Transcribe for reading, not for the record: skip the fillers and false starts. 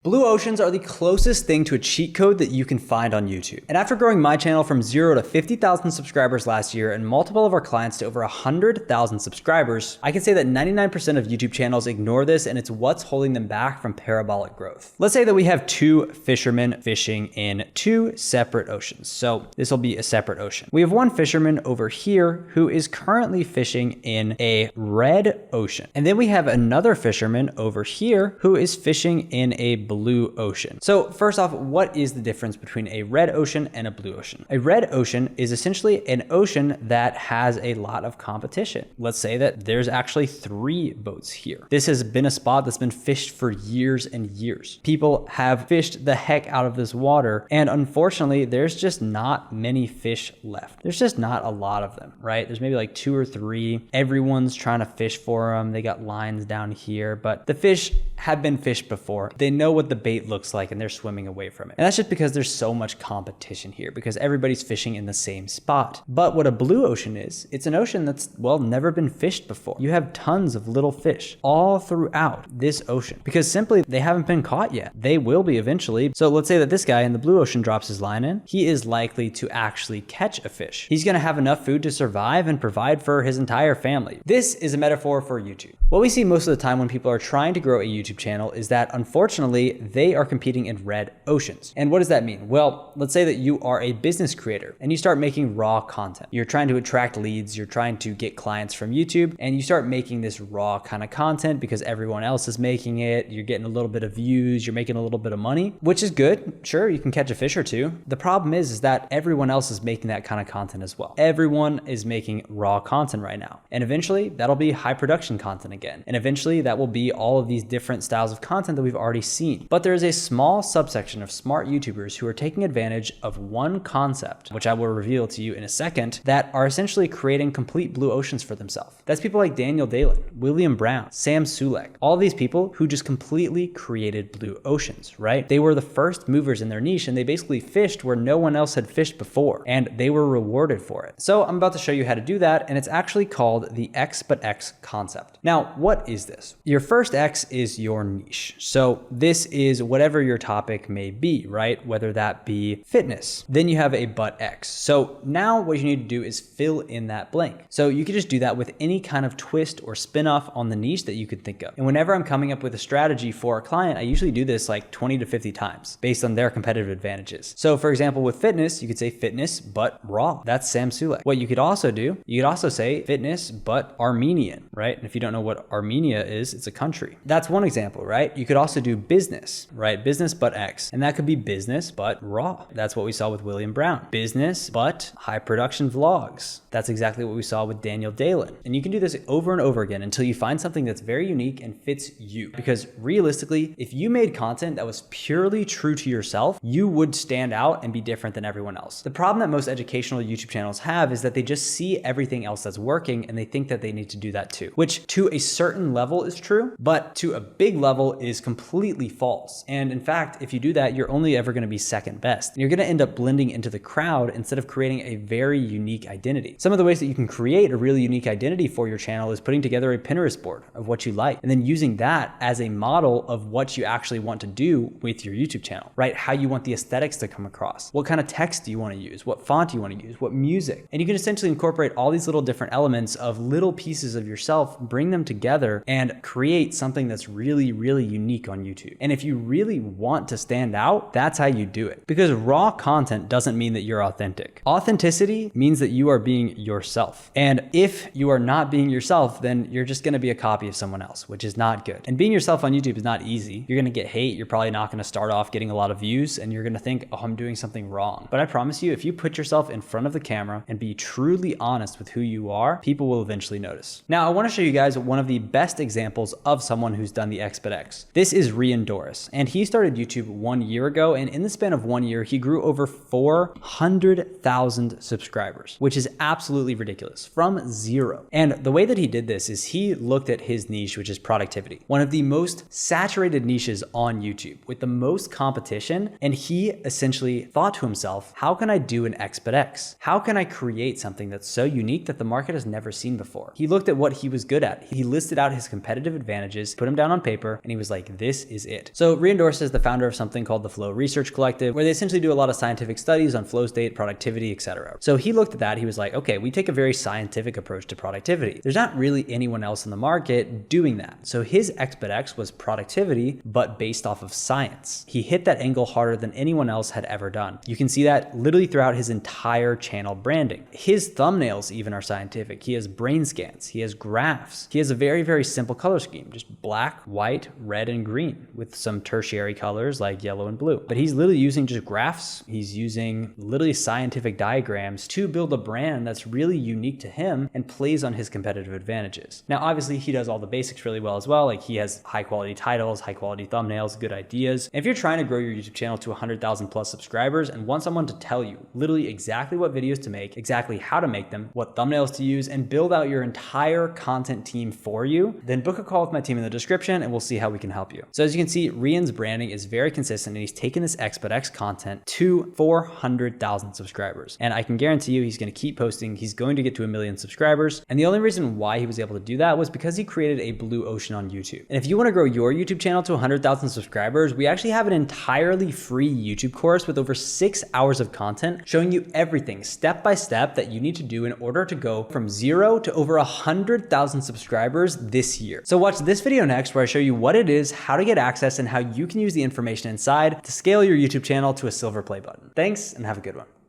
Blue oceans are the closest thing to a cheat code that you can find on YouTube. And after growing my channel from 0 to 50,000 subscribers last year and multiple of our clients to over 100,000 subscribers, I can say that 99% of YouTube channels ignore this, and it's what's holding them back from parabolic growth. Let's say that we have two fishermen fishing in two separate oceans. So this will be a separate ocean. We have one fisherman over here who is currently fishing in a red ocean. And then we have another fisherman over here who is fishing in a blue ocean. So first off, what is the difference between a red ocean and a blue ocean? A red ocean is essentially an ocean that has a lot of competition. Let's say that there's actually 3 boats here. This has been a spot that's been fished for years and years. People have fished the heck out of this water, and unfortunately, there's just not many fish left. There's just not a lot of them, right? There's maybe like 2 or 3. Everyone's trying to fish for them. They got lines down here, but the fish have been fished before. They know what the bait looks like and they're swimming away from it. And that's just because there's so much competition here because everybody's fishing in the same spot. But what a blue ocean is, it's an ocean that's, well, never been fished before. You have tons of little fish all throughout this ocean because simply they haven't been caught yet. They will be eventually. So let's say that this guy in the blue ocean drops his line in. He is likely to actually catch a fish. He's going to have enough food to survive and provide for his entire family. This is a metaphor for YouTube. What we see most of the time when people are trying to grow a YouTube channel is that unfortunately they are competing in red oceans. And what does that mean? Well, let's say that you are a business creator and you start making raw content. You're trying to attract leads, you're trying to get clients from YouTube, and you start making this raw kind of content because everyone else is making it. You're getting a little bit of views, you're making a little bit of money, which is good. Sure, you can catch a fish or two. The problem is that everyone else is making that kind of content as well. Everyone is making raw content right now. And eventually that'll be high production content again. And eventually that will be all of these different styles of content that we've already seen. But there is a small subsection of smart YouTubers who are taking advantage of one concept, which I will reveal to you in a second, that are essentially creating complete blue oceans for themselves. That's people like Daniel Dalen, William Brown, Sam Sulek, all these people who just completely created blue oceans, right? They were the first movers in their niche and they basically fished where no one else had fished before and they were rewarded for it. So I'm about to show you how to do that, and it's actually called the X but X concept. Now, what is this? Your first X is your niche. So this is whatever your topic may be, right? Whether that be fitness. Then you have a but X. So now what you need to do is fill in that blank. So you can just do that with any kind of twist or spin-off on the niche that you could think of. And whenever I'm coming up with a strategy for a client, I usually do this like 20 to 50 times based on their competitive advantages. So for example, with fitness, you could say fitness but raw. That's Sam Sulek. What you could also do, you could also say fitness but Armenian, right? And if you don't know what Armenia is, it's a country. That's one example, right? You could also do business, right? Business but X. And that could be business but raw. That's what we saw with William Brown. Business but high production vlogs. That's exactly what we saw with Daniel Dalen. And you can do this over and over again until you find something that's very unique and fits you. Because realistically, if you made content that was purely true to yourself, you would stand out and be different than everyone else. The problem that most educational YouTube channels have is that they just see everything else that's working and they think that they need to do that too, which to a certain level is true, but to a big level is completely false. And in fact, if you do that, you're only ever going to be second best. You're going to end up blending into the crowd instead of creating a very unique identity. Some of the ways that you can create a really unique identity for your channel is putting together a Pinterest board of what you like and then using that as a model of what you actually want to do with your YouTube channel, right? How you want the aesthetics to come across. What kind of text do you want to use? What font do you want to use? What music? And you can essentially incorporate all these little different elements of little pieces of yourself, bring them together and create something that's really, really unique on YouTube. And if you really want to stand out, that's how you do it. Because raw content doesn't mean that you're authentic. Authenticity means that you are being yourself. And if you are not being yourself, then you're just going to be a copy of someone else, which is not good. And being yourself on YouTube is not easy. You're going to get hate. You're probably not going to start off getting a lot of views and you're going to think, oh, I'm doing something wrong. But I promise you, if you put yourself in front of the camera and be truly honest with who you are, people will eventually notice. Now, I want to show you guys one of the best examples of someone who's done the X but X. This is Rian Doris, and he started YouTube 1 year ago, and in the span of 1 year, he grew over 400,000 subscribers, which is absolutely ridiculous, from 0. And the way that he did this is he looked at his niche, which is productivity, one of the most saturated niches on YouTube with the most competition, and he essentially thought to himself, how can I do an X but X? How can I create something that's so unique that the market has never seen before? He looked at what he was good at. He listed out his competitive advantages, put them down on paper, and he was like, this is it. So Reendorse is the founder of something called the Flow Research Collective, where they essentially do a lot of scientific studies on flow state, productivity, etc. So he looked at that. He was like, okay, we take a very scientific approach to productivity. There's not really anyone else in the market doing that. So his X was productivity, but based off of science. He hit that angle harder than anyone else had ever done. You can see that literally throughout his entire channel branding. His thumbnails even are scientific. He has brain scans. He has graphs. He has a very, very simple color scheme, just black, white, red, and green with some tertiary colors like yellow and blue. But he's literally using just graphs. He's using literally scientific diagrams to build a brand that's really unique to him and plays on his competitive advantages. Now, obviously he does all the basics really well as well. Like he has high quality titles, high quality thumbnails, good ideas. And if you're trying to grow your YouTube channel to 100,000 plus subscribers and want someone to tell you literally exactly what videos to make, exactly how to make them, what thumbnails to use, and build out your entire content team for you, then book a call with my team in the description and we'll see how we can help you. So as you can see, Rian's branding is very consistent and he's taken this X content to 400,000 subscribers. And I can guarantee you he's going to keep posting. He's going to get to 1 million subscribers. And the only reason why he was able to do that was because he created a blue ocean on YouTube. And if you want to grow your YouTube channel to 100,000 subscribers, we actually have an entirely free YouTube course with over 6 hours of content showing you everything step by step that you need to do in order to go from 0 to over 100,000 subscribers this year. So watch this video next where I show you what it is, how to get access, and how you can use the information inside to scale your YouTube channel to a silver play button. Thanks and have a good one.